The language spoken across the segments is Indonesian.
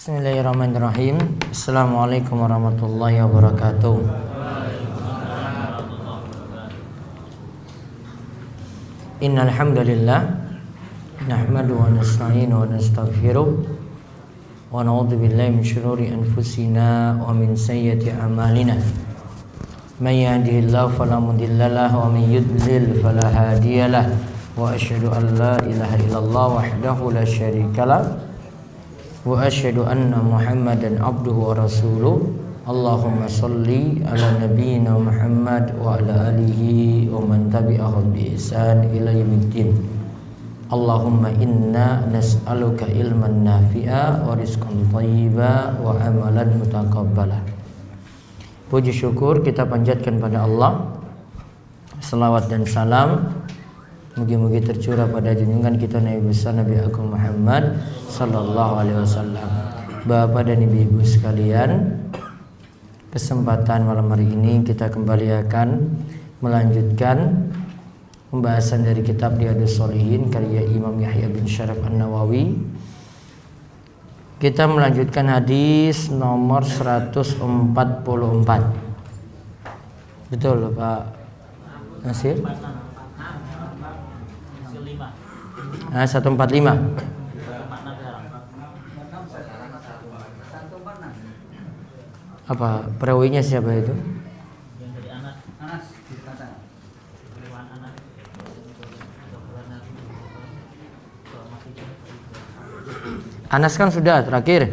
Bismillahirrahmanirrahim. Assalamualaikum warahmatullahi wabarakatuh. Innal hamdalillah nahmaduhu wa nasta'inuhu wa nastaghfiruh wa na'udzu billahi min shururi anfusina wa min sayyiati a'malina. May yahdihillahu fala mudilla lahu wa may yudlil fala hadiyalah. Wa asyhadu an la ilaha illallah wahdahu la syarikalah wa asyhadu anna Muhammadan abduhu wa rasuluh. Allahumma sholli ala nabiyyina Muhammad wa ala alihi wa man tabi'ahum bi ihsan ila yaumiddin. Allahumma inna nas'aluka ilman nafi'a wa rizqan thayyiba wa amalan mutaqabbala. Puji syukur kita panjatkan pada Allah. Selawat dan salam mugi-mugi tercurah pada junjungan kita Nabi besar Nabi Agung Muhammad sallallahu alaihi wasallam. Bapak dan Ibu sekalian, kesempatan malam hari ini kita kembali akan melanjutkan pembahasan dari kitab Riyadhus Shalihin karya Imam Yahya bin Syaraf An-Nawawi. Kita melanjutkan hadis nomor 144. Betul Pak Nasir? 145. Apa perawinya siapa itu? Yang dari Anas Anas kan sudah terakhir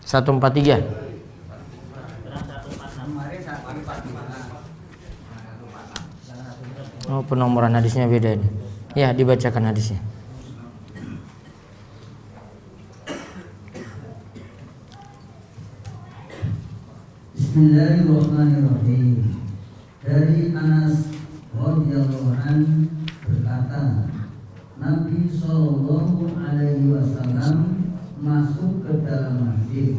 143. Oh, penomoran hadisnya beda ini. Ya, dibacakan hadisnya. Bismillahirrahmanirrahim. Dari Anas radhiyallahu anhu berkata, Nabi sallallahu alaihi wasallam masuk ke dalam masjid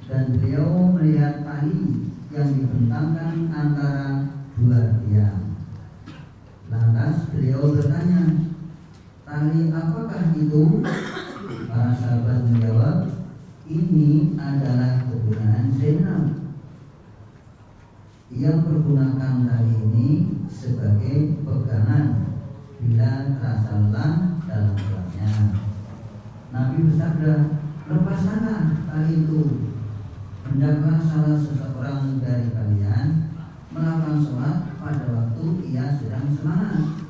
dan beliau melihat tali yang dibentangkan antara dua tiang. Lantas beliau bertanya, tali apakah itu? Para sahabat menjawab, ini adalah kegunaan Zainab. Ia pergunakan tali ini sebagai pegangan bila terasa lelah dalam sholatnya. Nabi bersabda, lepaskanlah tali itu. Hendaklah salah seseorang dari kalian melakukan sholat pada waktu ia sedang semangat,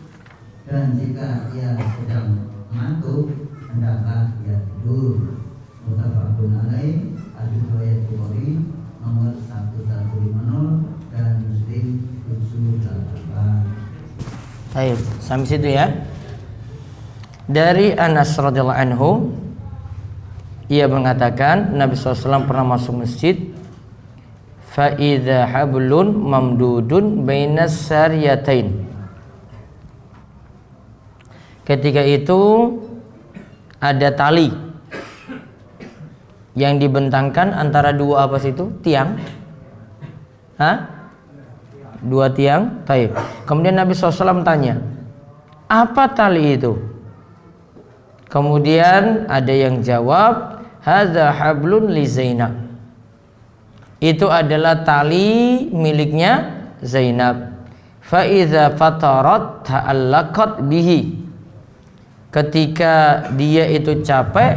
dan jika ia sedang mengantuk hendaklah ia tidur. Muttafaqun alaih. Hadis riwayat Bukhari nomor 1150 dan Muslim 788. Baik, sampai situ ya. Dari Anas radhiyallahu anhu, ia mengatakan Nabi SAW pernah masuk masjid. Fa idza hablun mamdudun bainas sariyatain. Ketika itu ada tali yang dibentangkan antara dua apa sih itu? Tiang. Dua tiang. Baik. Kemudian Nabi SAW tanya, apa tali itu? Kemudian ada yang jawab, hadza hablun li Zainab. Itu adalah tali miliknya Zainab. Fa idza fatarat ta'allaqat bihi. Ketika dia itu capek,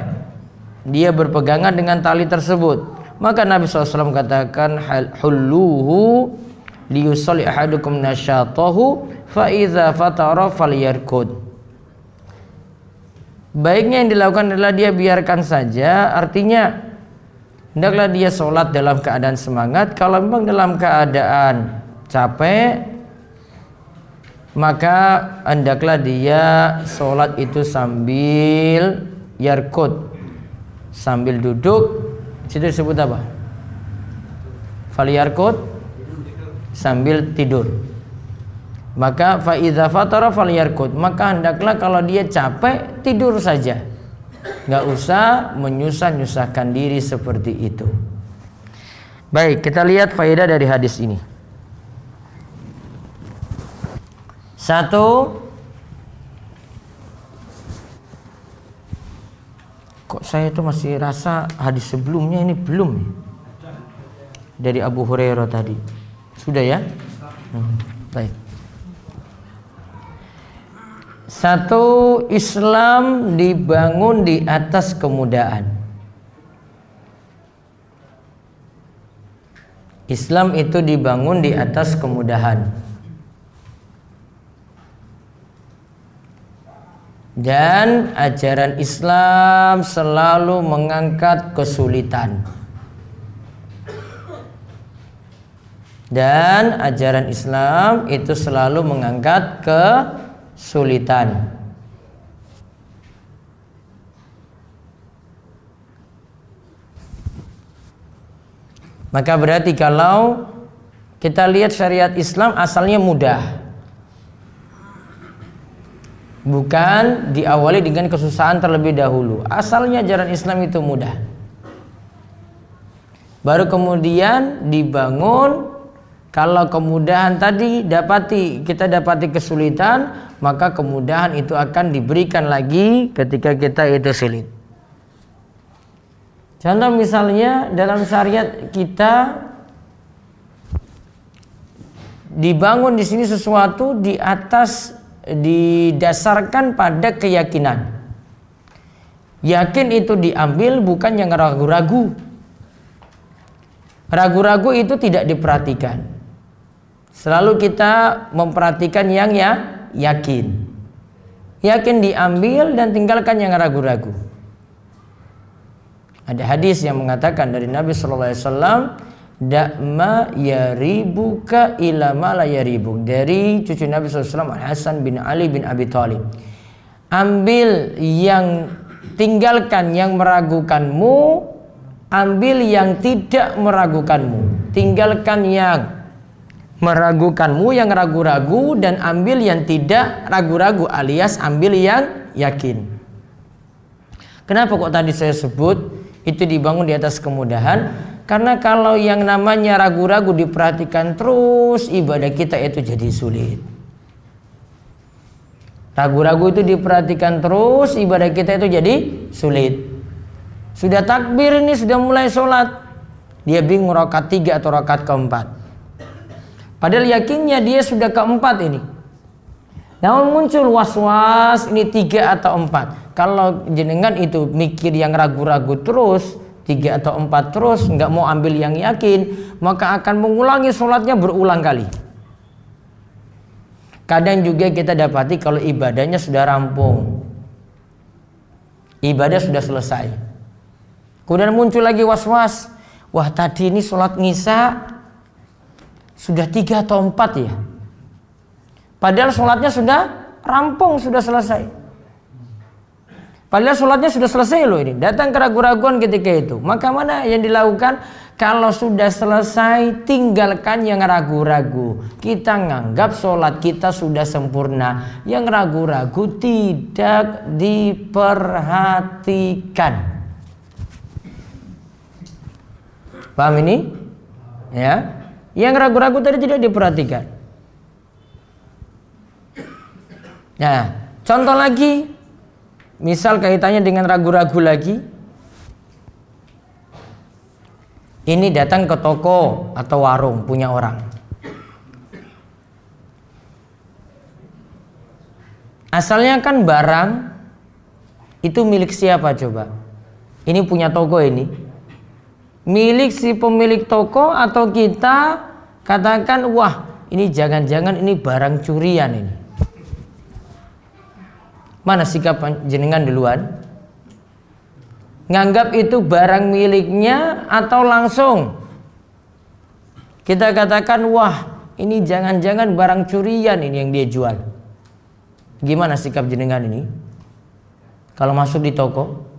dia berpegangan dengan tali tersebut. Maka Nabi SAW katakan, hulluhu liyusalli ahadukum nasyatahu fa idza fatara falyarkud. Baiknya yang dilakukan adalah dia biarkan saja, artinya hendaklah dia sholat dalam keadaan semangat. Kalau memang dalam keadaan capek, maka hendaklah dia sholat itu sambil yarkud, sambil duduk. Situ disebut apa? Falyarkud, sambil tidur. Maka fa idza fatara falyarkud, maka hendaklah kalau dia capek tidur saja, nggak usah menyusah-nyusahkan diri seperti itu. Baik, kita lihat faedah dari hadis ini. Satu, kok kok saya itu masih rasa hadis sebelumnya ini belum nih. Dari Abu Hurairah tadi. Sudah ya? Baik. Satu, Islam dibangun di atas kemudahan. Islam itu dibangun di atas kemudahan. Dan ajaran Islam selalu mengangkat kesulitan. Dan ajaran Islam itu selalu mengangkat kesulitan. Maka berarti kalau kita lihat syariat Islam asalnya mudah, bukan diawali dengan kesusahan terlebih dahulu. Asalnya ajaran Islam itu mudah, baru kemudian dibangun. Kalau kemudahan tadi kita dapati kesulitan, maka kemudahan itu akan diberikan lagi ketika kita itu sulit. Contoh misalnya dalam syariat kita dibangun di sini sesuatu di atas didasarkan pada keyakinan. Yakin itu diambil, bukan yang ragu-ragu. Ragu-ragu itu tidak diperhatikan. Selalu kita memperhatikan yang yakin. Yakin diambil dan tinggalkan yang ragu-ragu. Ada hadis yang mengatakan dari Nabi sallallahu alaihi wasallam, "Da'ma yaribuka ila ma la yaribuk." Dari cucu Nabi sallallahu alaihi wasallam, Hasan bin Ali bin Abi Thalib. Tinggalkan yang meragukanmu, ambil yang tidak meragukanmu. Tinggalkan yang meragukanmu, yang ragu-ragu, dan ambil yang tidak ragu-ragu, alias ambil yang yakin. Kenapa kok tadi saya sebut itu dibangun di atas kemudahan? Karena kalau yang namanya ragu-ragu diperhatikan terus, ibadah kita itu jadi sulit. Ragu-ragu itu diperhatikan terus, ibadah kita itu jadi sulit. Sudah takbir ini, sudah mulai sholat, dia bingung rakaat 3 atau rakaat keempat. Padahal yakinnya dia sudah keempat ini. Namun muncul was-was, ini 3 atau 4. Kalau jenengan itu mikir yang ragu-ragu terus, 3 atau 4 terus, nggak mau ambil yang yakin, maka akan mengulangi sholatnya berulang kali. Kadang juga kita dapati kalau ibadahnya sudah rampung, ibadah sudah selesai, kemudian muncul lagi was-was, wah tadi ini sholat Isya sudah 3 atau 4 ya, padahal sholatnya sudah rampung, sudah selesai. Padahal sholatnya sudah selesai loh ini. Datang keraguan-raguan ketika itu. Maka mana yang dilakukan? Kalau sudah selesai, tinggalkan yang ragu-ragu. Kita nganggap sholat kita sudah sempurna. Yang ragu-ragu tidak diperhatikan. Paham ini? Ya. Yang ragu-ragu tadi tidak diperhatikan. Nah, contoh lagi, misal kaitannya dengan ragu-ragu lagi. Ini datang ke toko atau warung punya orang. Asalnya kan barang itu milik siapa coba? Ini punya toko ini. Milik si pemilik toko atau kita katakan, wah ini jangan-jangan ini barang curian ini. Mana sikap jenengan duluan? Nganggap itu barang miliknya atau langsung kita katakan, wah ini jangan-jangan barang curian ini yang dia jual. Gimana sikap jenengan ini? Kalau masuk di toko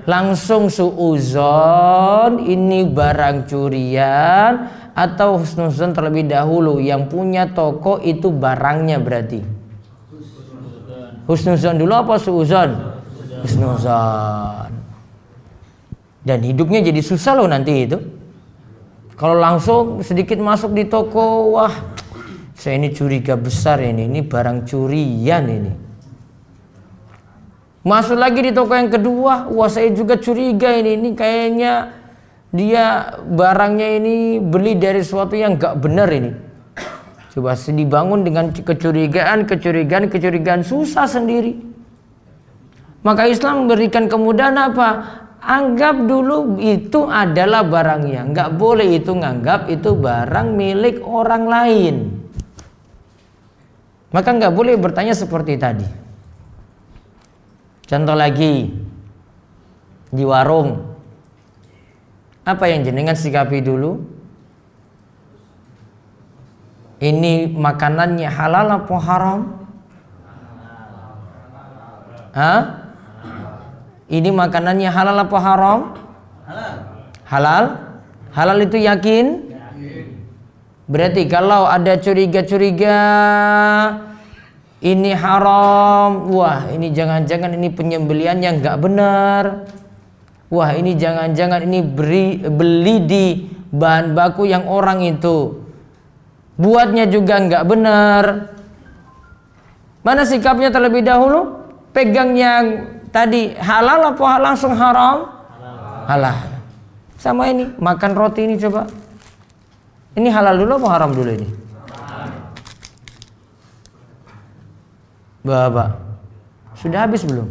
langsung suuzon ini barang curian, atau husnuzon terlebih dahulu, yang punya toko itu barangnya berarti husnuzon dulu apa suuzon? Husnuzon. Dan hidupnya jadi susah loh nanti itu kalau langsung sedikit masuk di toko, wah saya ini curiga besar ini barang curian ini. Masuk lagi di toko yang kedua, wah saya juga curiga ini kayaknya dia barangnya ini beli dari sesuatu yang gak benar ini. Coba dibangun dengan kecurigaan, susah sendiri. Maka Islam memberikan kemudahan apa? Anggap dulu itu adalah barangnya. Nggak boleh itu nganggap itu barang milik orang lain. Maka nggak boleh bertanya seperti tadi. Contoh lagi, di warung, apa yang jenengan sikapi dulu? Ini makanannya halal apa haram? Hah? Ini makanannya halal apa haram? Halal. Halal itu yakin? Berarti kalau ada curiga-curiga ini haram, wah ini jangan-jangan ini penyembelian yang nggak benar. Wah ini jangan-jangan ini beli di bahan baku yang orang itu buatnya juga nggak benar. Mana sikapnya terlebih dahulu? Pegang yang tadi halal apa langsung haram? Halal. Sama ini makan roti ini coba. Ini halal dulu apa haram dulu ini? Bapak, sudah habis belum?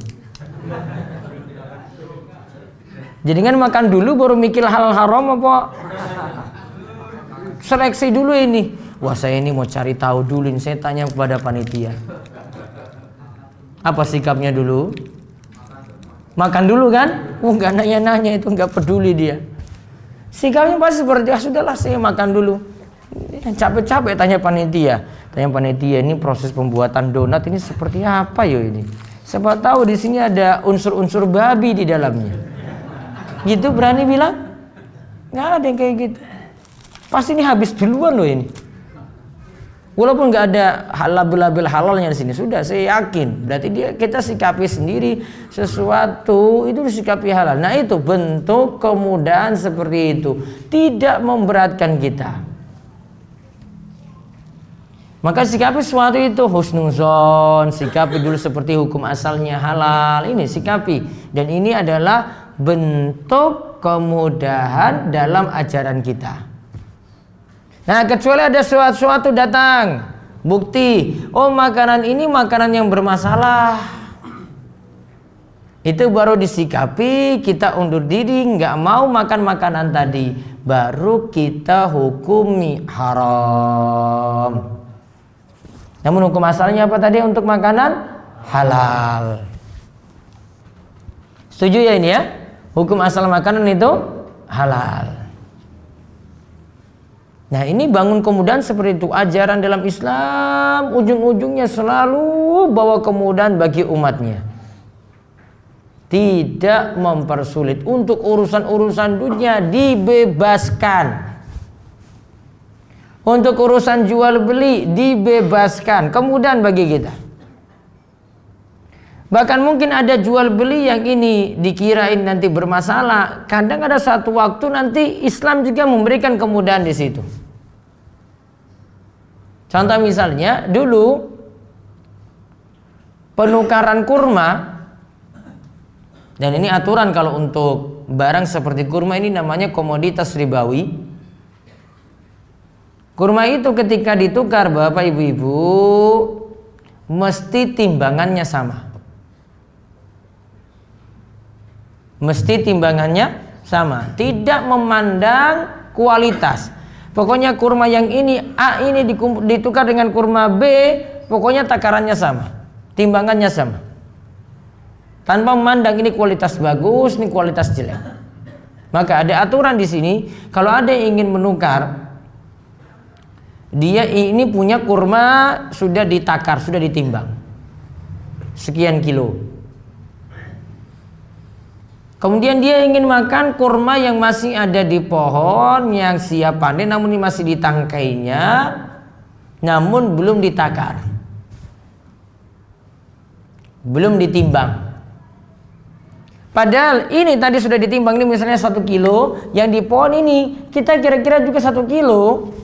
Jadi kan makan dulu baru mikir halal haram apa? Seleksi dulu ini. Wah saya ini mau cari tahu dulu ini. Saya tanya kepada panitia. Apa sikapnya dulu? Makan dulu kan? Nggak nanya-nanya itu, nggak peduli dia. Sikapnya pasti seperti sudahlah saya makan dulu. Capek-capek tanya panitia. Ini proses pembuatan donat ini seperti apa yo ini? Siapa tahu di sini ada unsur-unsur babi di dalamnya. Gitu berani bilang? Nggak ada yang kayak gitu. Pasti ini habis duluan loh ini. Walaupun nggak ada label-label halalnya di sini, sudah saya yakin. Berarti kita sikapi sendiri sesuatu itu disikapi halal. Nah itu bentuk kemudahan seperti itu, tidak memberatkan kita. Maka sikapi sesuatu itu husnuzon, sikapi dulu seperti hukum asalnya halal. Ini sikapi, dan ini adalah bentuk kemudahan dalam ajaran kita. Nah kecuali ada sesuatu datang bukti, oh makanan ini makanan yang bermasalah, itu baru disikapi, kita undur diri, nggak mau makan makanan tadi, baru kita hukumi haram. Namun hukum asalnya apa tadi untuk makanan? Halal. Setuju ya ini ya? Hukum asal makanan itu halal. Nah ini bangun kemudahan seperti itu. Ajaran dalam Islam ujung-ujungnya selalu bawa kemudahan bagi umatnya. Tidak mempersulit. Untuk urusan-urusan dunia dibebaskan. Untuk urusan jual beli dibebaskan. Kemudahan bagi kita. Bahkan mungkin ada jual beli yang ini dikirain nanti bermasalah. Kadang ada satu waktu nanti Islam juga memberikan kemudahan di situ. Contoh misalnya dulu penukaran kurma, dan ini aturan kalau untuk barang seperti kurma ini namanya komoditas ribawi. Kurma itu ketika ditukar Bapak Ibu-ibu mesti timbangannya sama. Mesti timbangannya sama, tidak memandang kualitas. Pokoknya kurma yang ini A ini ditukar dengan kurma B, pokoknya takarannya sama, timbangannya sama. Tanpa memandang ini kualitas bagus, ini kualitas jelek. Maka ada aturan di sini, kalau ada yang ingin menukar, dia ini punya kurma sudah ditakar, sudah ditimbang. Sekian kilo. Kemudian dia ingin makan kurma yang masih ada di pohon, yang siap panen namun ini masih di tangkainya, namun belum ditakar, belum ditimbang. Padahal ini tadi sudah ditimbang, ini misalnya 1 kilo, yang di pohon ini kita kira-kira juga 1 kilo.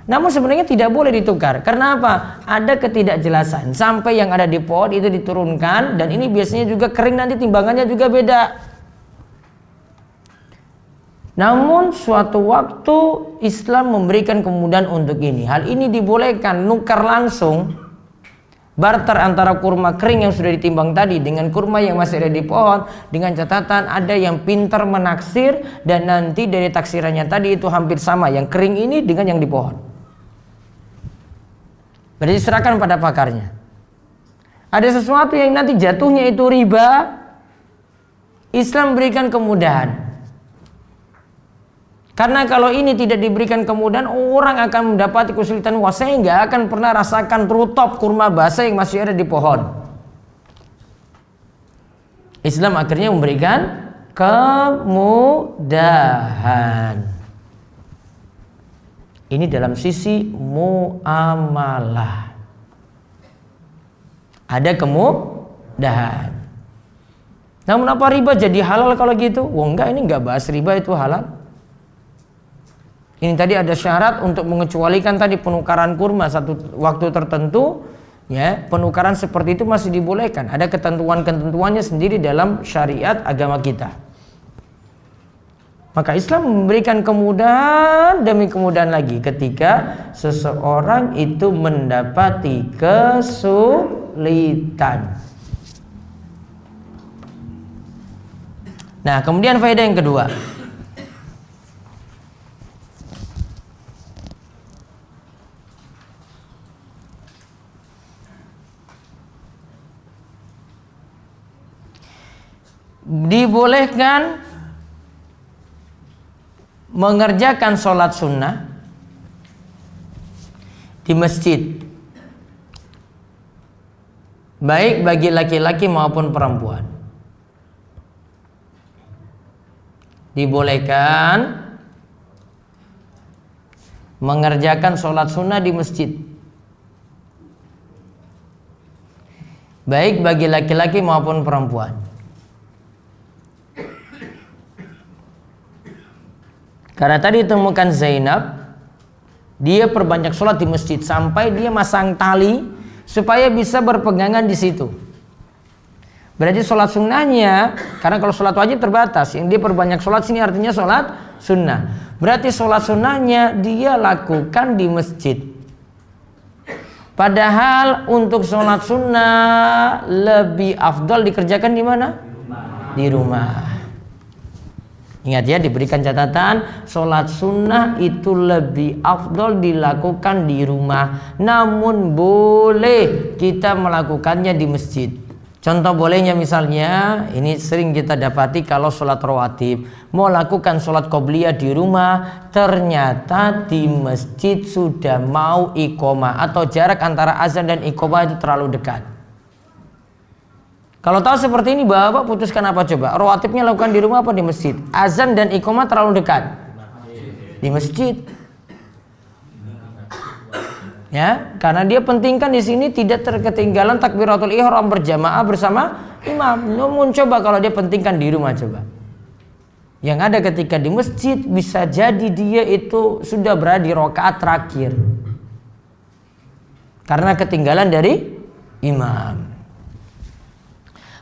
Namun sebenarnya tidak boleh ditukar. Karena apa? Ada ketidakjelasan. Sampai yang ada di pohon itu diturunkan, dan ini biasanya juga kering, nanti timbangannya juga beda. Namun suatu waktu Islam memberikan kemudahan untuk ini. Hal ini dibolehkan, nukar langsung, barter antara kurma kering yang sudah ditimbang tadi dengan kurma yang masih ada di pohon, dengan catatan ada yang pintar menaksir, dan nanti dari taksirannya tadi itu hampir sama yang kering ini dengan yang di pohon. Berarti serahkan pada pakarnya. Ada sesuatu yang nanti jatuhnya itu riba, Islam berikan kemudahan. Karena kalau ini tidak diberikan kemudahan, orang akan mendapati kesulitan. Wah, saya nggak akan pernah rasakan rutop kurma basah yang masih ada di pohon. Islam akhirnya memberikan kemudahan. Ini dalam sisi muamalah. Ada kemudahan. Namun apa riba jadi halal kalau gitu? Wah, enggak, ini enggak bahas riba itu halal. Ini tadi ada syarat untuk mengecualikan tadi penukaran kurma satu waktu tertentu, ya, penukaran seperti itu masih dibolehkan. Ada ketentuan-ketentuannya sendiri dalam syariat agama kita. Maka Islam memberikan kemudahan demi kemudahan lagi ketika seseorang itu mendapati kesulitan. Nah, kemudian faedah yang kedua. Dibolehkan mengerjakan sholat sunnah di masjid, baik bagi laki-laki maupun perempuan. Dibolehkan mengerjakan sholat sunnah di masjid, baik bagi laki-laki maupun perempuan. Karena tadi ditemukan Zainab, dia perbanyak sholat di masjid sampai dia masang tali supaya bisa berpegangan di situ. Berarti sholat sunnahnya, karena kalau sholat wajib terbatas, yang dia perbanyak sholat sini artinya sholat sunnah. Berarti sholat sunnahnya dia lakukan di masjid. Padahal untuk sholat sunnah lebih afdal dikerjakan di mana? Di rumah. Ingat ya, diberikan catatan, sholat sunnah itu lebih afdol dilakukan di rumah. Namun boleh kita melakukannya di masjid. Contoh bolehnya misalnya, ini sering kita dapati kalau sholat rawatib, mau lakukan sholat qobliyah di rumah, ternyata di masjid sudah mau iqomah, atau jarak antara azan dan iqomah itu terlalu dekat. Kalau tahu seperti ini, Bapak putuskan apa coba? Rawatibnya lakukan di rumah apa di masjid? Azan dan iqomah terlalu dekat. Di masjid. Ya, karena dia pentingkan di sini tidak terketinggalan takbiratul ihram berjamaah bersama imam. Namun coba kalau dia pentingkan di rumah coba. Yang ada ketika di masjid bisa jadi dia itu sudah berada di rakaat terakhir. Karena ketinggalan dari imam.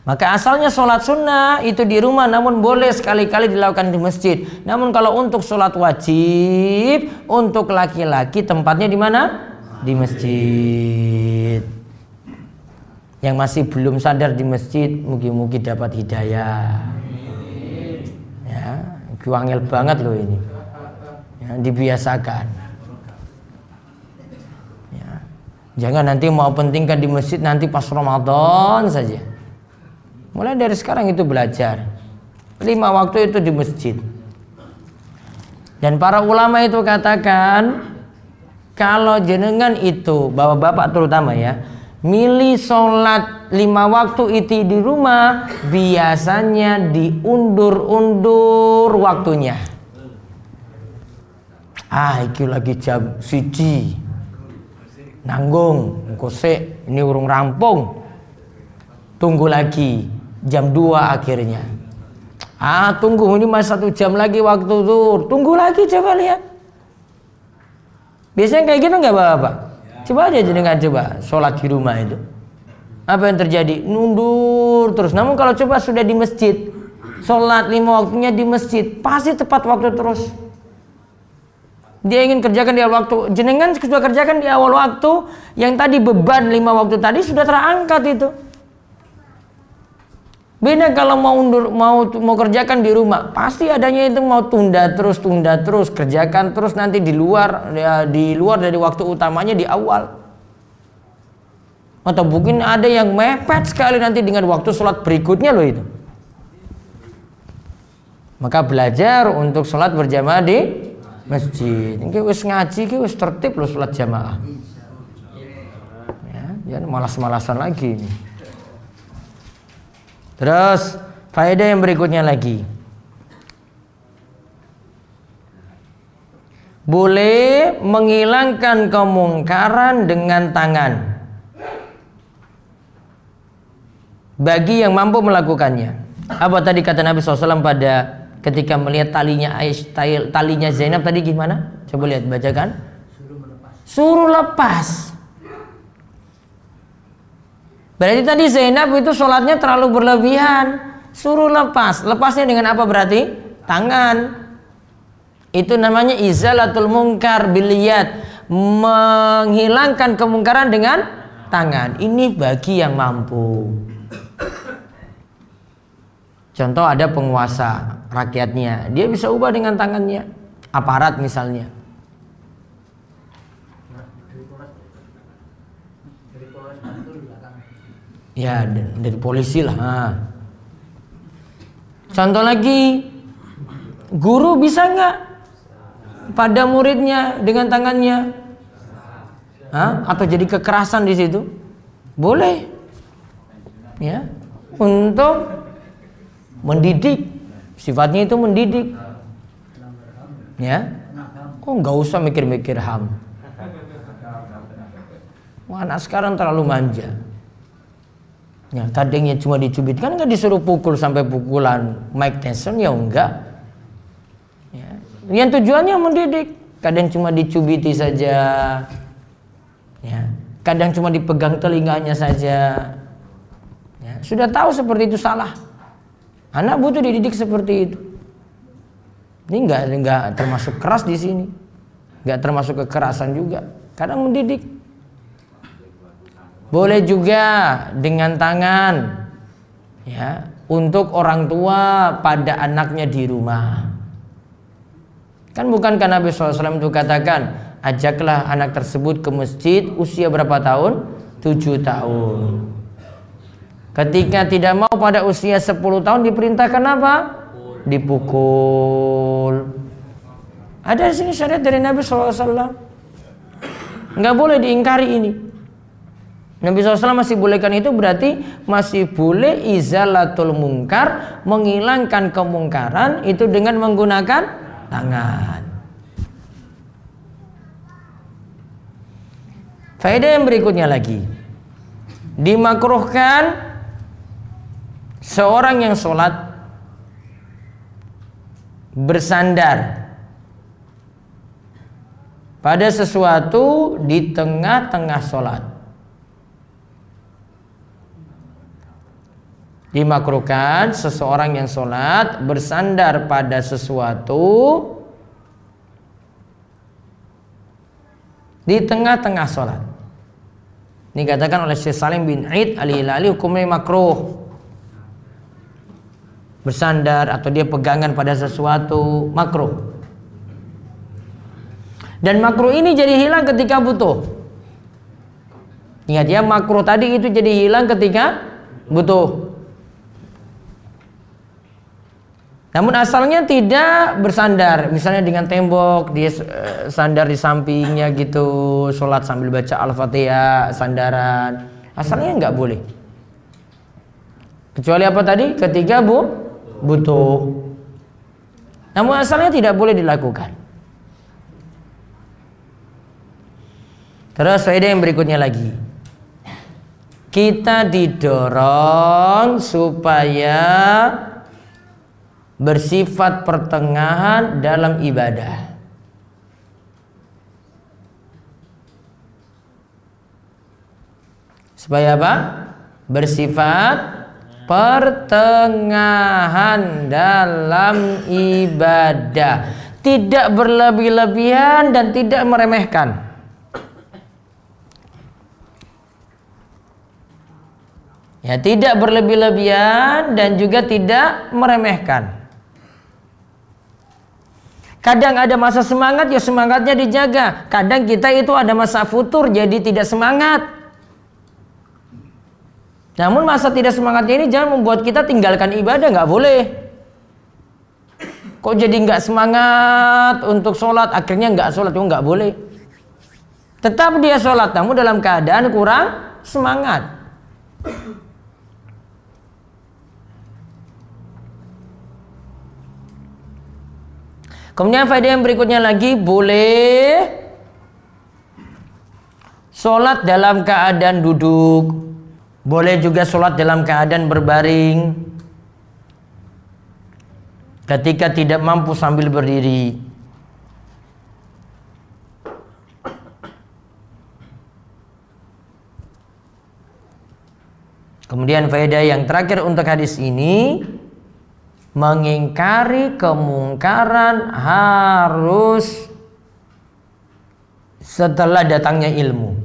Maka asalnya sholat sunnah itu di rumah, namun boleh sekali-kali dilakukan di masjid. Namun kalau untuk sholat wajib untuk laki-laki tempatnya di mana? Di masjid. Yang masih belum sadar di masjid, mugi-mugi dapat hidayah. Ya, wangil banget loh ini. Ya, dibiasakan. Ya. Jangan nanti mau pentingkan di masjid nanti pas Ramadan saja. Mulai dari sekarang itu belajar 5 waktu itu di masjid. Dan para ulama itu katakan, kalau jenengan itu, bapak-bapak terutama ya, milih sholat 5 waktu itu di rumah, biasanya diundur-undur waktunya. Iki lagi jam 1 nanggung kosek, ini urung rampung, tunggu lagi jam 2 akhirnya. Tunggu ini masih 1 jam lagi waktu zuhur. Tunggu lagi, coba lihat. Biasanya kayak gitu nggak Bapak? Coba aja dengan coba sholat di rumah itu. Apa yang terjadi? Mundur terus. Namun kalau coba sudah di masjid, sholat 5 waktunya di masjid, pasti tepat waktu terus. Dia ingin kerjakan di awal waktu. Jenengan sudah kerjakan di awal waktu, yang tadi beban 5 waktu tadi sudah terangkat itu. Beda kalau mau kerjakan di rumah, pasti adanya itu mau tunda terus, kerjakan terus nanti di luar dari waktu utamanya di awal. Atau mungkin ada yang mepet sekali nanti dengan waktu sholat berikutnya loh itu. Maka belajar untuk sholat berjamaah di masjid. Ini wis ngaji, ini wis tertib loh sholat jamaah. Ya, jangan malas-malasan lagi ini. Terus faedah yang berikutnya lagi, boleh menghilangkan kemungkaran dengan tangan bagi yang mampu melakukannya. Apa tadi kata Nabi SAW pada ketika melihat talinya Zainab tadi gimana? Coba lihat, bacakan. Suruh lepas. Berarti tadi Zainab itu sholatnya terlalu berlebihan, suruh lepas. Lepasnya dengan apa berarti? Tangan. Itu namanya izalatul munkar biliyad, menghilangkan kemungkaran dengan tangan. Ini bagi yang mampu. Contoh ada penguasa rakyatnya, dia bisa ubah dengan tangannya. Aparat misalnya. Ya dari polisi lah. Contoh lagi, guru bisa nggak pada muridnya dengan tangannya? Atau jadi kekerasan di situ? Boleh. Ya, untuk mendidik. Sifatnya itu mendidik. Ya. Oh nggak usah mikir-mikir HAM. Anak sekarang terlalu manja. Ya, kadangnya cuma dicubit, kan nggak disuruh pukul sampai pukulan Mike Tyson, ya enggak. Ya. Yang tujuannya mendidik, kadang cuma dicubiti saja, ya. Kadang cuma dipegang telinganya saja. Ya. Sudah tahu seperti itu salah. Anak butuh dididik seperti itu. Ini enggak termasuk keras di sini, enggak termasuk kekerasan juga, kadang mendidik. Boleh juga dengan tangan, ya, untuk orang tua pada anaknya di rumah. Kan bukankah Nabi SAW itu katakan, ajaklah anak tersebut ke masjid usia berapa tahun? 7 tahun. Ketika tidak mau pada usia 10 tahun diperintahkan apa? Dipukul. Ada di sini syariat dari Nabi SAW. Nggak boleh diingkari ini. Nabi SAW masih bolehkan itu, berarti masih boleh izalatul munkar, menghilangkan kemungkaran itu dengan menggunakan tangan. Faedah yang berikutnya lagi, dimakruhkan seorang yang sholat bersandar pada sesuatu di tengah-tengah sholat. Dimakruhkan seseorang yang sholat bersandar pada sesuatu di tengah-tengah sholat. Ini dikatakan oleh Syekh Salim bin Aid Al-Hilali, hukumnya makruh. Bersandar atau dia pegangan pada sesuatu, makruh. Dan makruh ini jadi hilang ketika butuh. Ingat ya, makruh tadi itu jadi hilang ketika butuh. Namun asalnya tidak bersandar, misalnya dengan tembok dia sandar di sampingnya gitu, sholat sambil baca Al-Fatihah, sandaran. Asalnya nggak boleh. Kecuali apa tadi? Ketika butuh. Namun asalnya tidak boleh dilakukan. Terus faedah yang berikutnya lagi, kita didorong supaya bersifat pertengahan dalam ibadah. Supaya apa? Bersifat pertengahan dalam ibadah, tidak berlebih-lebihan dan tidak meremehkan. Ya, tidak berlebih-lebihan dan juga tidak meremehkan. Kadang ada masa semangat, ya semangatnya dijaga. Kadang kita itu ada masa futur, jadi tidak semangat. Namun masa tidak semangatnya ini jangan membuat kita tinggalkan ibadah, nggak boleh. Kok jadi nggak semangat untuk sholat, akhirnya nggak sholat, itu nggak boleh. Tetap dia sholat, namun dalam keadaan kurang semangat. Kemudian faedah yang berikutnya lagi, boleh sholat dalam keadaan duduk, boleh juga sholat dalam keadaan berbaring ketika tidak mampu sambil berdiri. Kemudian faedah yang terakhir untuk hadis ini, mengingkari kemungkaran harus setelah datangnya ilmu.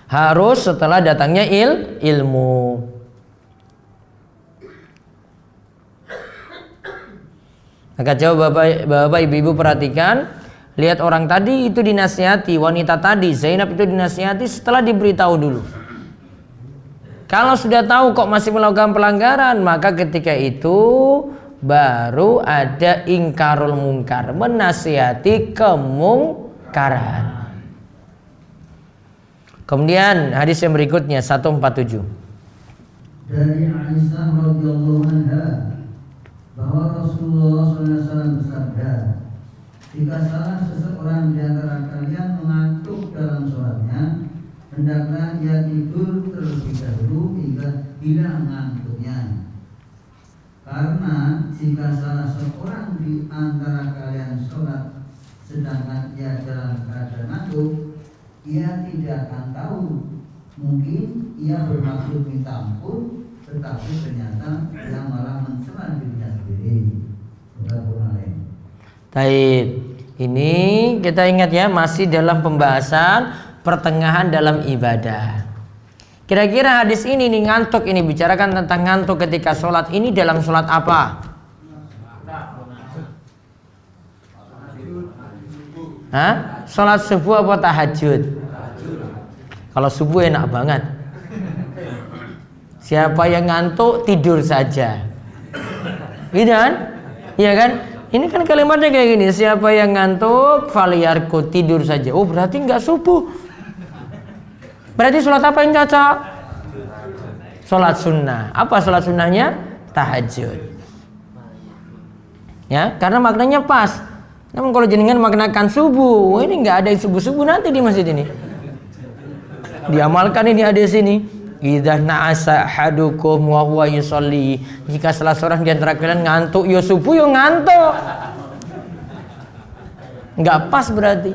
Harus setelah datangnya ilmu. Maka coba Bapak Ibu perhatikan, lihat orang tadi itu dinasihati, wanita tadi Zainab itu dinasihati setelah diberitahu dulu. Kalau sudah tahu kok masih melakukan pelanggaran, maka ketika itu baru ada ingkarul mungkar, menasihati kemungkaran. Kemudian hadis yang berikutnya 147. Dari Aisyah radhiyallahu anha bahwa Rasulullah SAW bersabda, jika salah seseorang di antara kalian mengantuk dalam sholatnya, hendaklah ia tidur terlebih dahulu hingga hilang ngantuknya. Karena jika salah seorang di antara kalian sholat sedangkan ia dalam keadaan ngantuk, ia tidak akan tahu. Mungkin ia bermaksud minta ampun, tetapi ternyata ia malah mencela dirinya sendiri. Baik, ini kita ingat ya, masih dalam pembahasan pertengahan dalam ibadah. Kira-kira hadis ini nih, ngantuk ini, bicarakan tentang ngantuk ketika sholat ini dalam sholat apa? Hah? Sholat subuh apa tahajud? Kalau subuh enak banget. Siapa yang ngantuk tidur saja. Gitu kan? Iya kan? Ini kan kalimatnya kayak gini, siapa yang ngantuk faliyarku, tidur saja. Oh, berarti nggak subuh. Berarti sholat apa yang cocok? Sholat sunnah. Apa sholat sunnahnya? Tahajud. Ya, karena maknanya pas. Namun kalau jenengan maknakan subuh, ini nggak ada subuh-subuh nanti di masjid ini. Diamalkan ini hadis ini. Idza na'asa hadukum wa huwa yusolli. Jika salah seorang di antara kalian ngantuk, yo subuh yo ngantuk. Enggak pas berarti.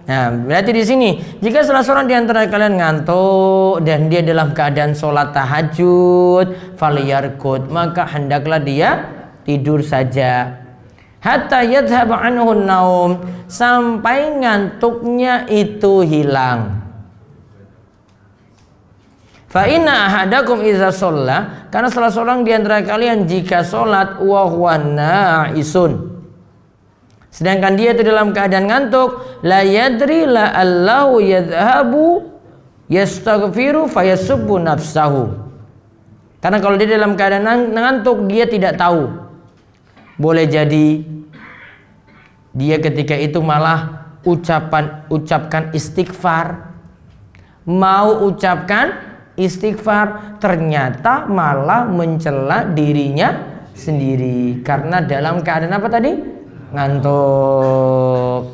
Nah, berarti di sini jika salah seorang di antara kalian ngantuk dan dia dalam keadaan sholat tahajud, faliyarkud, maka hendaklah dia tidur saja. Hatta yadhhab anhu naum, sampai ngantuknya itu hilang. Fa inna ahadakum idza shalla, karena salah seorang di antara kalian jika sholat wa huwa na'isun, sedangkan dia itu dalam keadaan ngantuk, la yadri la allahu yadhhabu yastaghfiru fayasubbu nafsahu. Karena kalau dia dalam keadaan ngantuk, dia tidak tahu. Boleh jadi dia ketika itu malah ucapkan istighfar, mau ucapkan istighfar, ternyata malah mencela dirinya sendiri karena dalam keadaan apa tadi? Ngantuk.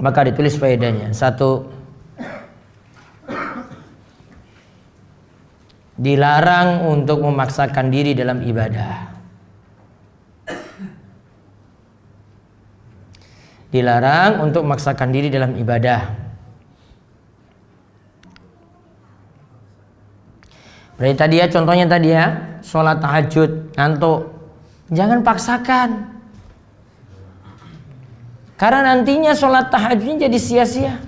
Maka ditulis faedahnya. 1, dilarang untuk memaksakan diri dalam ibadah. Dilarang untuk memaksakan diri dalam ibadah. Berarti tadi ya, contohnya tadi ya, sholat tahajud, ngantuk. Jangan paksakan. Karena nantinya sholat tahajudnya jadi sia-sia.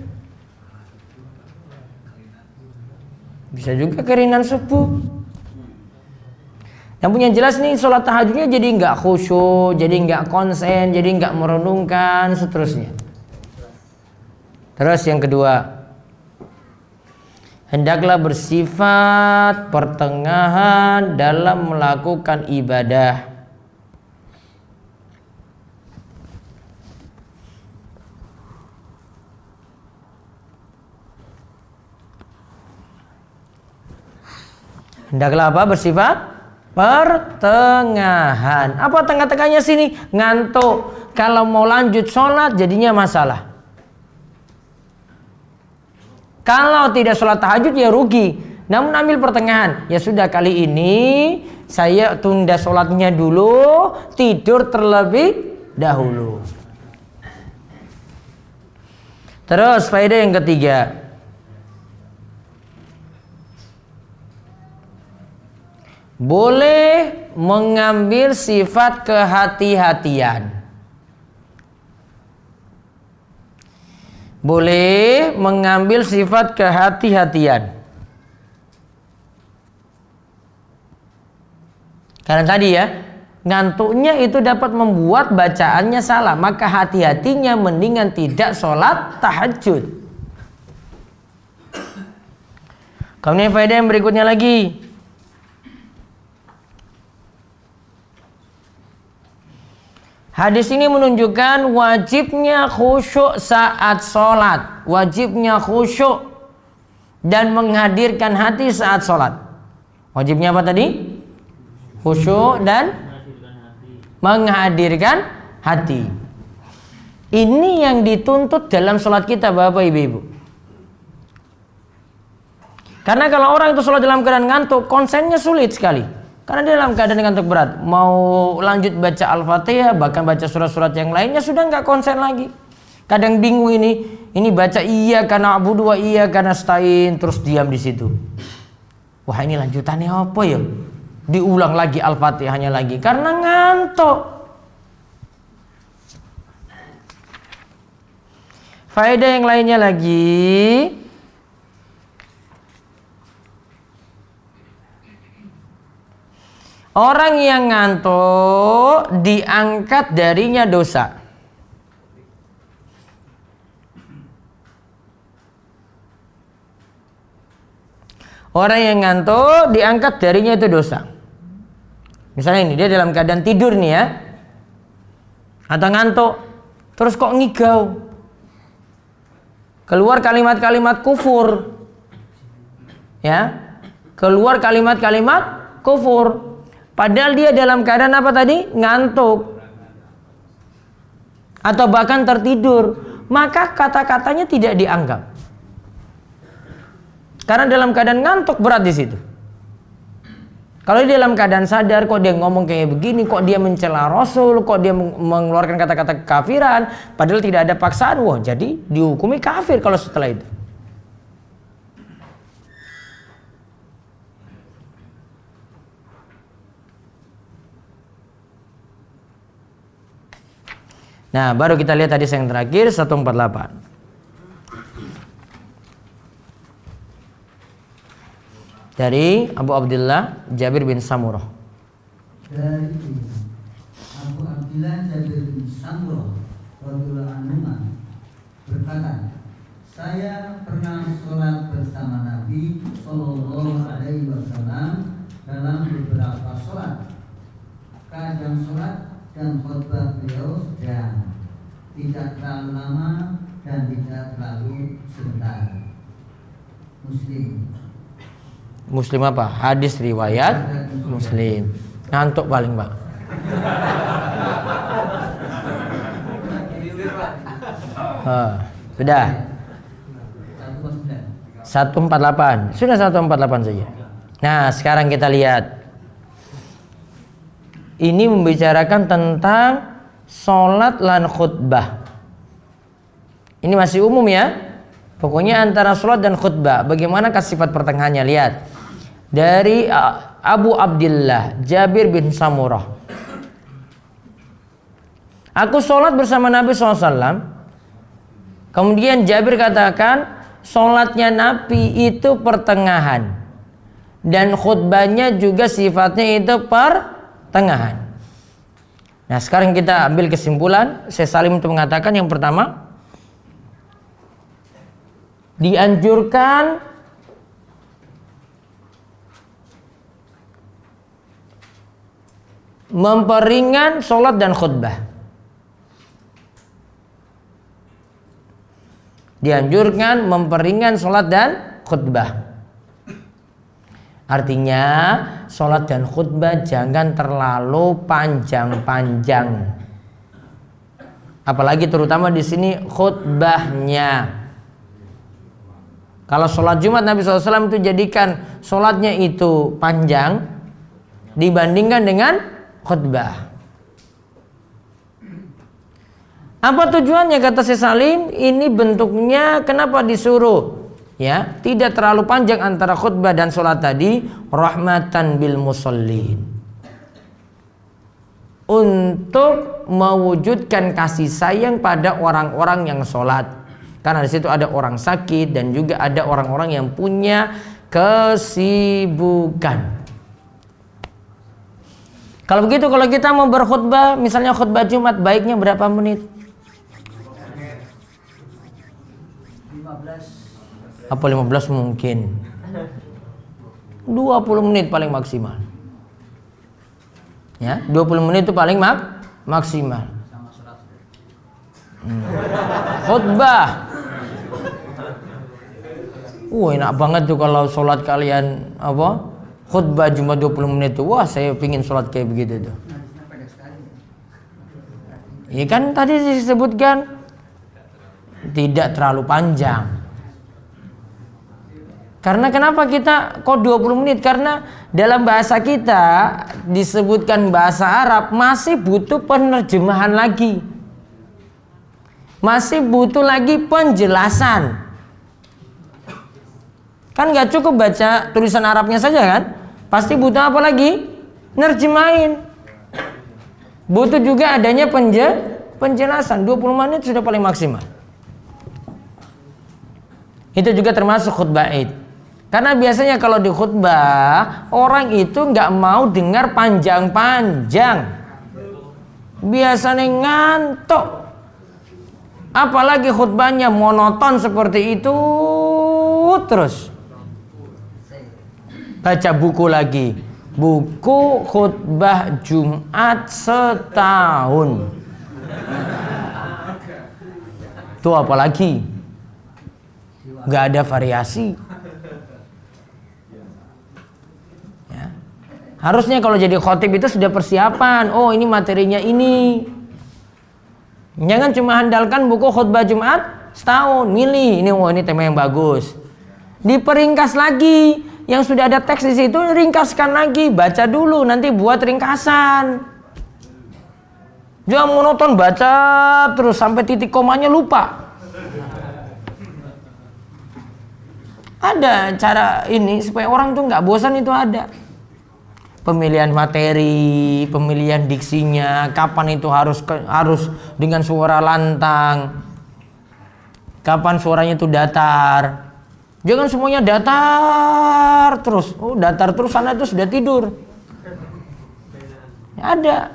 Bisa juga keringan subuh. Yang punya jelas nih sholat tahajudnya jadi nggak khusyuk, jadi nggak konsen, jadi nggak merenungkan, seterusnya. Terus yang kedua, hendaklah bersifat pertengahan dalam melakukan ibadah. Hendaklah apa? Bersifat pertengahan. Apa tengah-tengahnya sini? Ngantuk. Kalau mau lanjut sholat jadinya masalah. Kalau tidak sholat tahajud ya rugi. Namun ambil pertengahan. Ya sudah, kali ini saya tunda sholatnya dulu, tidur terlebih dahulu. Terus faedah yang ketiga, boleh mengambil sifat kehati-hatian. Boleh mengambil sifat kehati-hatian. Karena tadi ya, ngantuknya itu dapat membuat bacaannya salah. Maka hati-hatinya mendingan tidak sholat tahajud. Kemudian faedah yang berikutnya lagi, hadis ini menunjukkan wajibnya khusyuk saat sholat. Wajibnya khusyuk dan menghadirkan hati saat sholat. Wajibnya apa tadi? Khusyuk dan menghadirkan hati. Ini yang dituntut dalam sholat kita, Bapak Ibu. Karena kalau orang itu sholat dalam keadaan ngantuk, konsennya sulit sekali. Karena dia dalam keadaan ngantuk berat, mau lanjut baca Al-Fatihah, bahkan baca surat-surat yang lainnya sudah nggak konsen lagi. Kadang bingung ini baca iya karena abudu wa iya karena stain, terus diam di situ. Wah, ini lanjutannya apa ya? Diulang lagi Al-Fatihahnya lagi karena ngantuk. Faedah yang lainnya lagi, orang yang ngantuk diangkat darinya dosa. Orang yang ngantuk diangkat darinya itu dosa. Misalnya ini dia dalam keadaan tidur nih ya, atau ngantuk, terus kok ngigau, keluar kalimat-kalimat kufur, ya, keluar kalimat-kalimat kufur. Padahal dia dalam keadaan apa tadi? Ngantuk. Atau bahkan tertidur. Maka kata-katanya tidak dianggap. Karena dalam keadaan ngantuk berat di situ. Kalau dia dalam keadaan sadar, kok dia ngomong kayak begini, kok dia mencela Rasul, kok dia mengeluarkan kata-kata kekafiran, padahal tidak ada paksaan, wah jadi dihukumi kafir kalau setelah itu. Nah, baru kita lihat hadis yang terakhir 148. Dari Abu Abdullah Jabir bin Samurah. Dari Abu Abdullah Jabir bin Samurah radhiyallahu anhu berkata, saya pernah sholat bersama Nabi Sallallahu Alaihi Wasallam dalam beberapa sholat. Kadang sholat dan khutbah beliau sedang, tidak terlalu lama dan tidak terlalu sebentar. Muslim apa? Hadis riwayat Muslim. Ngantuk paling, Pak. Sudah 148. Sudah 148 saja. Nah, sekarang kita lihat. Ini membicarakan tentang sholat lan khutbah. Ini masih umum ya. Pokoknya antara sholat dan khutbah, bagaimana sifat pertengahannya? Lihat. Dari Abu Abdillah Jabir bin Samurah. Aku sholat bersama Nabi SAW. Kemudian Jabir katakan, sholatnya Nabi itu pertengahan. Dan khutbahnya juga sifatnya itu pertengahan. Nah sekarang kita ambil kesimpulan. Syekh Salim itu mengatakan yang pertama, dianjurkan memperingan sholat dan khutbah. Dianjurkan memperingan sholat dan khutbah. Artinya sholat dan khutbah jangan terlalu panjang-panjang. Apalagi terutama di sini khutbahnya. Kalau sholat Jumat Nabi SAW itu jadikan sholatnya itu panjang dibandingkan dengan khutbah. Apa tujuannya kata Syekh Salim? Ini bentuknya kenapa disuruh ya tidak terlalu panjang antara khutbah dan sholat tadi, rahmatan bil musallin, untuk mewujudkan kasih sayang pada orang-orang yang sholat. Karena di situ ada orang sakit dan juga ada orang-orang yang punya kesibukan. Kalau begitu, kalau kita mau berkhutbah, misalnya khutbah Jumat, baiknya berapa menit? 15. Apa 15 mungkin? 20 menit paling maksimal. Ya, 20 menit itu paling maksimal. Khutbah. Enak banget tuh kalau sholat kalian khutbah cuma 20 menit tuh. Wah, saya pingin sholat kayak begitu tuh. Ya kan tadi disebutkan tidak terlalu panjang. Karena kenapa kita kok 20 menit? Karena dalam bahasa kita disebutkan bahasa Arab masih butuh penerjemahan lagi. Masih butuh lagi penjelasan. Kan gak cukup baca tulisan Arabnya saja kan? Pasti butuh apa lagi? Nerjemahin. Butuh juga adanya penjelasan. 20 menit sudah paling maksimal. Itu juga termasuk khutbah Id. Karena biasanya kalau di khutbah orang itu nggak mau dengar panjang-panjang. Biasanya ngantuk. Apalagi khutbahnya monoton seperti itu terus. Baca buku lagi. Buku khutbah Jumat setahun. Itu apalagi? Nggak ada variasi. Harusnya kalau jadi khotib itu sudah persiapan. Oh, ini materinya ini. Jangan cuma handalkan buku khutbah Jumat setahun. Milih, ini tema yang bagus. Diperingkas lagi. Yang sudah ada teks di situ, ringkaskan lagi. Baca dulu, nanti buat ringkasan. Jangan monoton baca terus sampai titik komanya lupa. Ada cara ini supaya orang tuh nggak bosan, itu ada. Pemilihan materi, pemilihan diksinya, kapan itu harus dengan suara lantang, kapan suaranya itu datar. Jangan semuanya datar terus. Oh, datar terus sana itu sudah tidur. Ada.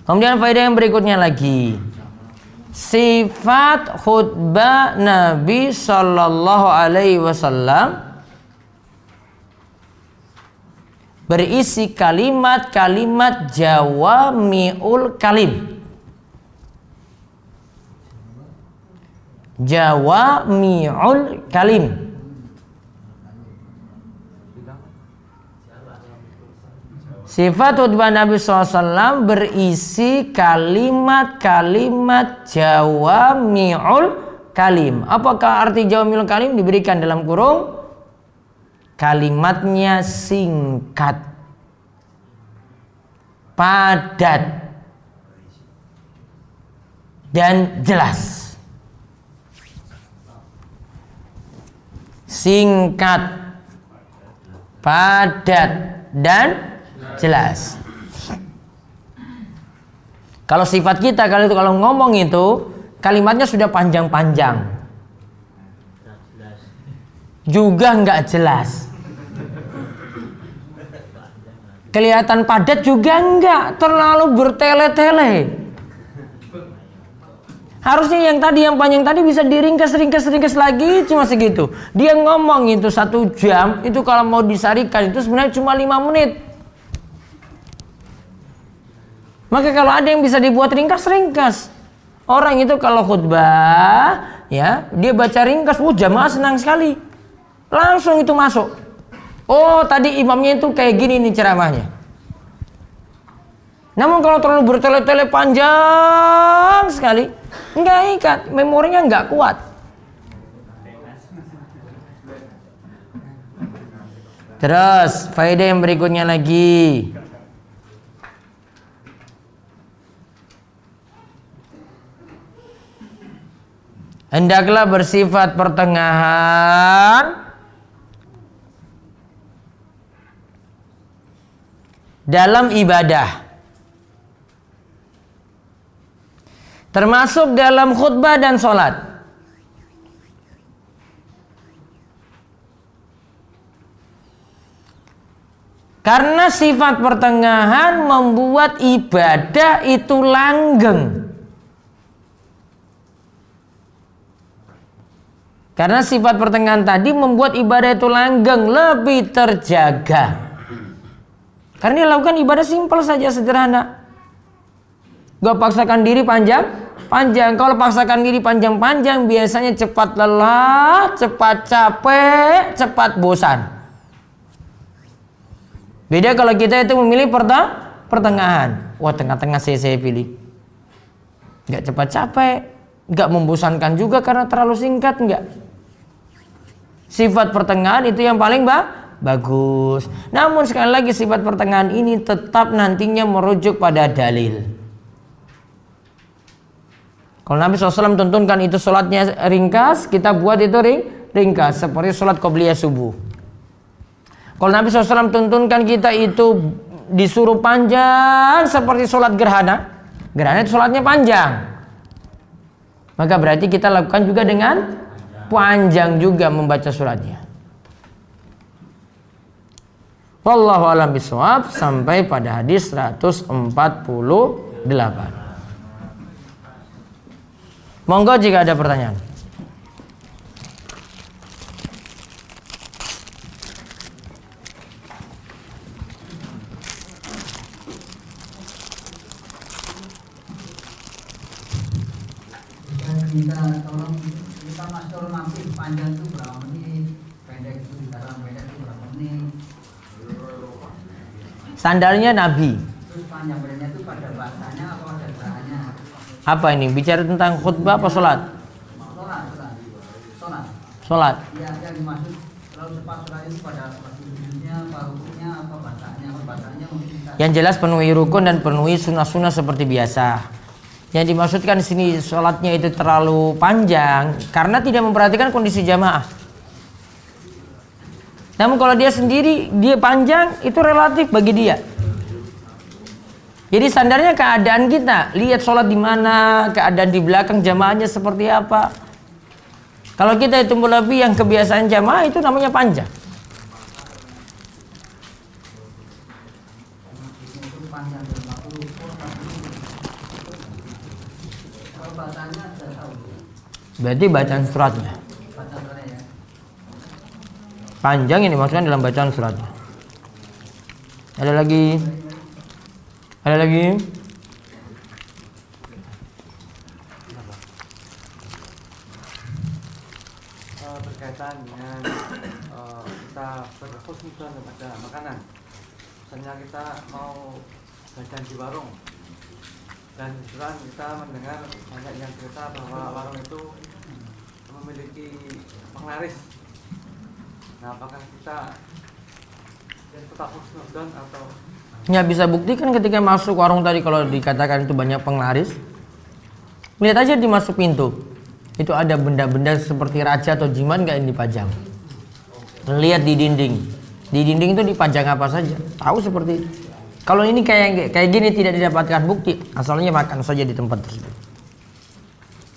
Kemudian faedah yang berikutnya lagi. Sifat khutbah Nabi Sallallahu Alaihi Wasallam berisi kalimat-kalimat jawami'ul kalim. Jawami'ul kalim. Sifat khutbah Nabi SAW berisi kalimat-kalimat jawami'ul kalim. Apakah arti jawami'ul kalim? Diberikan dalam kurung kalimatnya singkat, padat, dan jelas. Singkat, padat, dan jelas. Kalau sifat kita kalau ngomong itu kalimatnya sudah panjang-panjang, juga nggak jelas. Kelihatan padat juga nggak, terlalu bertele-tele. Harusnya yang tadi yang panjang tadi bisa diringkas lagi, cuma segitu. Dia ngomong itu 1 jam, itu kalau mau disarikan itu sebenarnya cuma 5 menit. Maka kalau ada yang bisa dibuat ringkas. Orang itu kalau khutbah, ya, dia baca ringkas, jamaah senang sekali. Langsung itu masuk. Oh, tadi imamnya itu kayak gini nih ceramahnya. Namun kalau terlalu bertele-tele panjang sekali, nggak ikat, memorinya nggak kuat. Terus faedah yang berikutnya lagi. Hendaklah bersifat pertengahan dalam ibadah, termasuk dalam khutbah dan sholat. Karena sifat pertengahan membuat ibadah itu langgeng. Karena sifat pertengahan tadi membuat ibadah itu langgeng, lebih terjaga. Karena dia lakukan ibadah simpel saja, sederhana. Gak paksakan diri panjang. Kalau paksakan diri panjang-panjang, biasanya cepat lelah, cepat capek, cepat bosan. Beda kalau kita itu memilih pertengahan. Wah, tengah-tengah saya pilih. Gak cepat capek, gak membosankan juga karena terlalu singkat, enggak. Sifat pertengahan itu yang paling bagus. Namun sekali lagi sifat pertengahan ini tetap nantinya merujuk pada dalil. Kalau Nabi SAW tuntunkan itu sholatnya ringkas, kita buat itu ringkas seperti sholat qobliyah subuh. Kalau Nabi SAW tuntunkan kita itu disuruh panjang seperti sholat gerhana itu sholatnya panjang, maka berarti kita lakukan juga dengan panjang juga membaca suratnya. Wallahu a'lam bishawab. Sampai pada hadis 148. Monggo jika ada pertanyaan. Kita master nanti panjang itu berapa menit, pendek itu dikatakan pendek itu berapa menit. Sandalnya Nabi. Terus panjang pendeknya itu pada bahasanya atau ada gerakannya? Apa ini? Bicara tentang khutbah apa sholat? Sholat. Iya, yang dimaksud kalau cepat sholat itu pada sujudnya, rukunya, apa bahasanya? Bahasanya mungkin kita... Yang jelas penuhi rukun dan penuhi sunnah-sunnah seperti biasa. Yang dimaksudkan di sini sholatnya itu terlalu panjang karena tidak memperhatikan kondisi jamaah. Namun kalau dia sendiri, dia panjang, itu relatif bagi dia. Jadi sandarnya keadaan kita, lihat sholat di mana, keadaan di belakang jamaahnya seperti apa. Kalau kita itu lebih yang kebiasaan jamaah itu namanya panjang. Berarti bacaan suratnya. Panjang ini maksudnya dalam bacaan suratnya. Ada lagi? Ada lagi? Berkaitan dengan kita berkhusnuzon kepada makanan. Misalnya kita mau jajan di warung dan kebetulan kita mendengar banyak yang cerita bahwa warung itu memiliki penglaris. Nah, apakah kita tetap khusnuzon atau Nggak bisa buktikan ketika masuk warung tadi kalau dikatakan itu banyak penglaris. Lihat aja di masuk pintu. Itu ada benda-benda seperti raja atau jimat nggak yang dipajang. Lihat di dinding. Di dinding itu dipajang apa saja. Tahu seperti itu. Kalau ini kayak gini tidak didapatkan bukti, asalnya makan saja di tempat tersebut.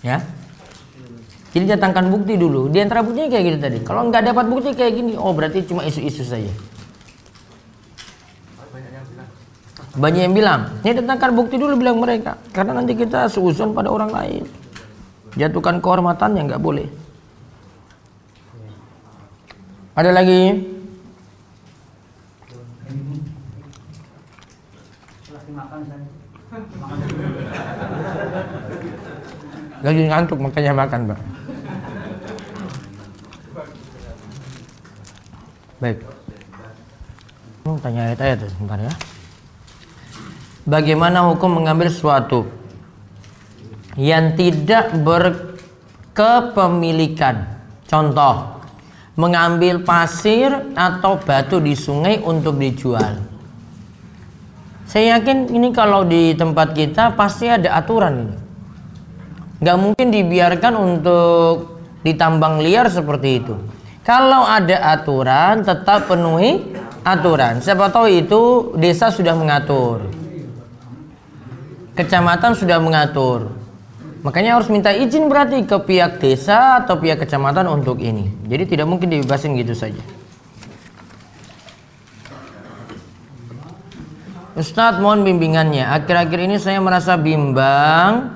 Ya. Jadi datangkan bukti dulu. Di antara buktinya kayak gitu tadi. Kalau nggak dapat bukti kayak gini, oh berarti cuma isu-isu saja. Banyak yang bilang, ini datangkan bukti dulu bilang mereka. Karena nanti kita seuzon pada orang lain. Jatuhkan kehormatannya nggak boleh. Ada lagi? Lagi ngantuk makanya makan, Pak. Baik. Tanya ayat-ayat sebentar ya. Bagaimana hukum mengambil sesuatu yang tidak berkepemilikan? Contoh, mengambil pasir atau batu di sungai untuk dijual. Saya yakin ini kalau di tempat kita pasti ada aturan ini. Nggak mungkin dibiarkan untuk ditambang liar seperti itu. Kalau ada aturan, tetap penuhi aturan. Siapa tahu itu desa sudah mengatur, kecamatan sudah mengatur. Makanya harus minta izin berarti ke pihak desa atau pihak kecamatan untuk ini. Jadi tidak mungkin dibebasin gitu saja. Ustadz, mohon bimbingannya. Akhir-akhir ini saya merasa bimbang.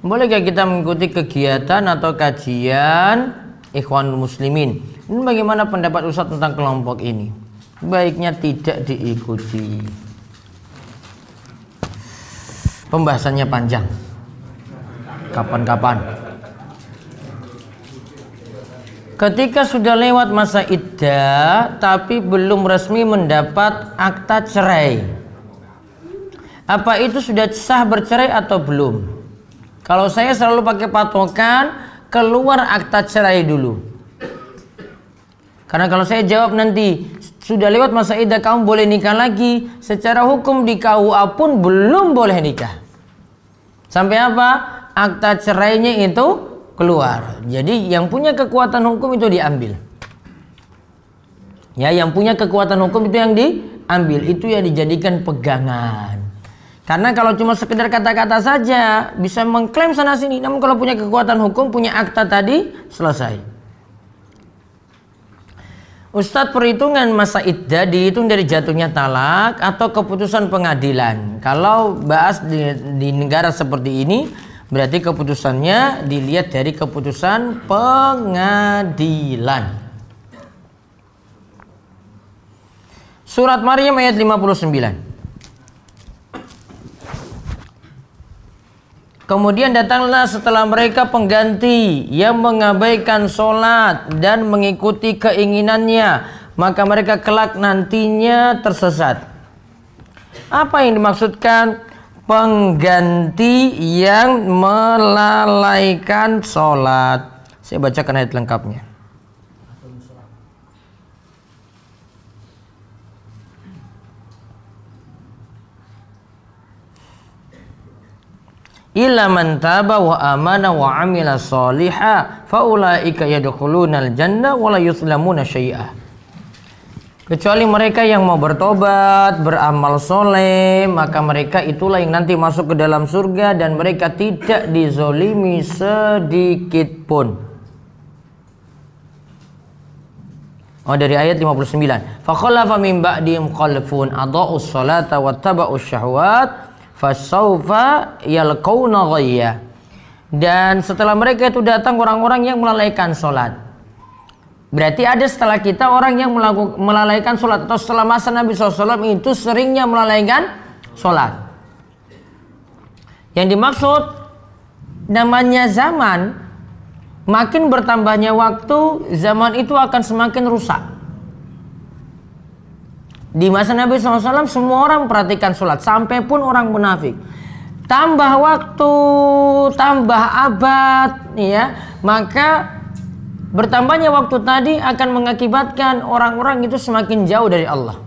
Bolehkah kita mengikuti kegiatan atau kajian Ikhwanul Muslimin? Ini bagaimana pendapat Ustadz tentang kelompok ini? Baiknya tidak diikuti. Pembahasannya panjang. Kapan-kapan. Ketika sudah lewat masa iddah tapi belum resmi mendapat akta cerai, apa itu sudah sah bercerai atau belum? Kalau saya selalu pakai patokan keluar akta cerai dulu. Karena kalau saya jawab nanti sudah lewat masa iddah kamu boleh nikah lagi, secara hukum di KUA pun belum boleh nikah. Sampai apa? Akta cerainya itu keluar. Jadi yang punya kekuatan hukum itu diambil. Ya, yang punya kekuatan hukum itu yang diambil, itu yang dijadikan pegangan. Karena kalau cuma sekedar kata-kata saja bisa mengklaim sana sini, namun kalau punya kekuatan hukum, punya akta tadi, selesai. Ustadz, perhitungan masa iddah dihitung dari jatuhnya talak atau keputusan pengadilan. Kalau bahas di negara seperti ini, berarti keputusannya dilihat dari keputusan pengadilan. Surat Maryam ayat 59. Kemudian datanglah setelah mereka pengganti yang mengabaikan sholat dan mengikuti keinginannya, maka mereka kelak nantinya tersesat. Apa yang dimaksudkan pengganti yang melalaikan sholat? Saya bacakan ayat lengkapnya. Illa man taba wa amana wa amila shaliha faulaika yadkhulunal jannah wa la yuzlamuna syai'a. Kecuali mereka yang mau bertobat, beramal soleh, maka mereka itulah yang nanti masuk ke dalam surga dan mereka tidak dizolimi sedikit pun. Oh, dari ayat 59. Fa khalafa min ba'dihim khalfun adha'us salata wattaba'us syahwat fasaufa yalqauna ghayya. Dan setelah mereka itu datang orang-orang yang melalaikan sholat. Berarti ada setelah kita orang yang melalaikan sholat, atau setelah masa Nabi SAW itu seringnya melalaikan sholat. Yang dimaksud namanya zaman, makin bertambahnya waktu, zaman itu akan semakin rusak. Di masa Nabi SAW semua orang perhatikan sholat, sampai pun orang munafik. Tambah waktu, tambah abad, ya, maka bertambahnya waktu tadi akan mengakibatkan orang-orang itu semakin jauh dari Allah.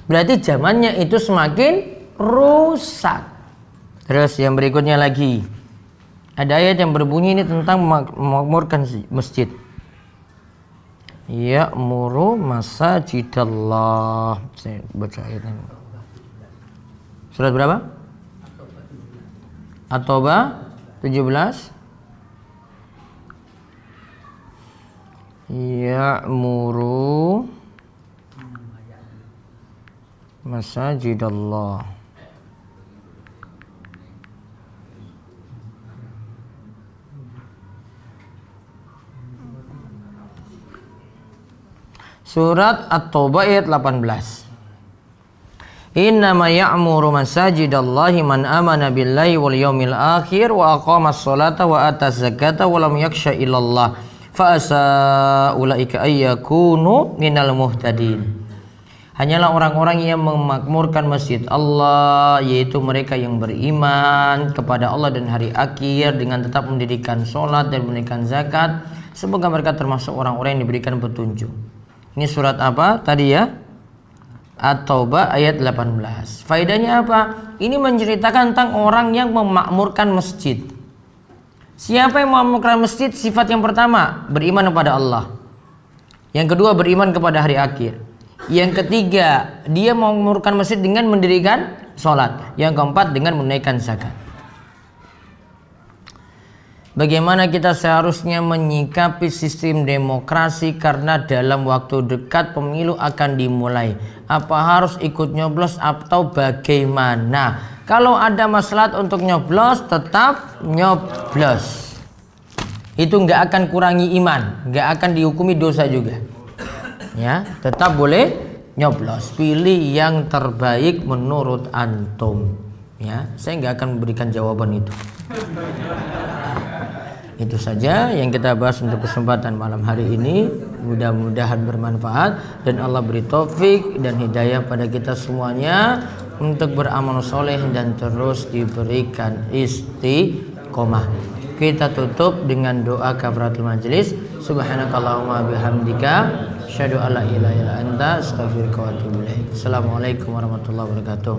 Berarti zamannya itu semakin rusak. Terus yang berikutnya lagi. Ada ayat yang berbunyi ini tentang memakmurkan masjid. Ya'muru masajidallah. Saya baca ayatnya. Surat berapa? At-Taubah 17. Ya'muru masajidallah. Surat At-Taubah ayat 18. Innama ya'muru masajidallahi man amana billahi wal yawmil akhir wa aqamas salata wa ataz zakata wa lam yakhsha illallah fa asa ulaika ayyakunu minal muhtadin. Hanyalah orang-orang yang memakmurkan masjid Allah, yaitu mereka yang beriman kepada Allah dan hari akhir dengan tetap mendirikan salat dan menunaikan zakat, semoga mereka termasuk orang-orang yang diberikan petunjuk. Ini surat apa tadi ya? At-Taubah ayat 18. Faedahnya apa? Ini menceritakan tentang orang yang memakmurkan masjid. Siapa yang memakmurkan masjid? Sifat yang pertama, beriman kepada Allah. Yang kedua, beriman kepada hari akhir. Yang ketiga, dia memakmurkan masjid dengan mendirikan sholat. Yang keempat, dengan menunaikan zakat. Bagaimana kita seharusnya menyikapi sistem demokrasi karena dalam waktu dekat pemilu akan dimulai. Apa harus ikut nyoblos atau bagaimana? Kalau ada maslahat untuk nyoblos, tetap nyoblos. Itu nggak akan kurangi iman, nggak akan dihukumi dosa juga. Ya, tetap boleh nyoblos. Pilih yang terbaik menurut antum. Ya, saya nggak akan memberikan jawaban itu. Itu saja yang kita bahas untuk kesempatan malam hari ini. Mudah-mudahan bermanfaat dan Allah beri taufik dan hidayah pada kita semuanya untuk beramal soleh dan terus diberikan istiqomah. Kita tutup dengan doa kafaratul majelis. Subhanakallahumma bihamdika asyhadu alla ilaha illa anta astaghfiruka wa atubu ilaik. Assalamualaikum warahmatullahi wabarakatuh.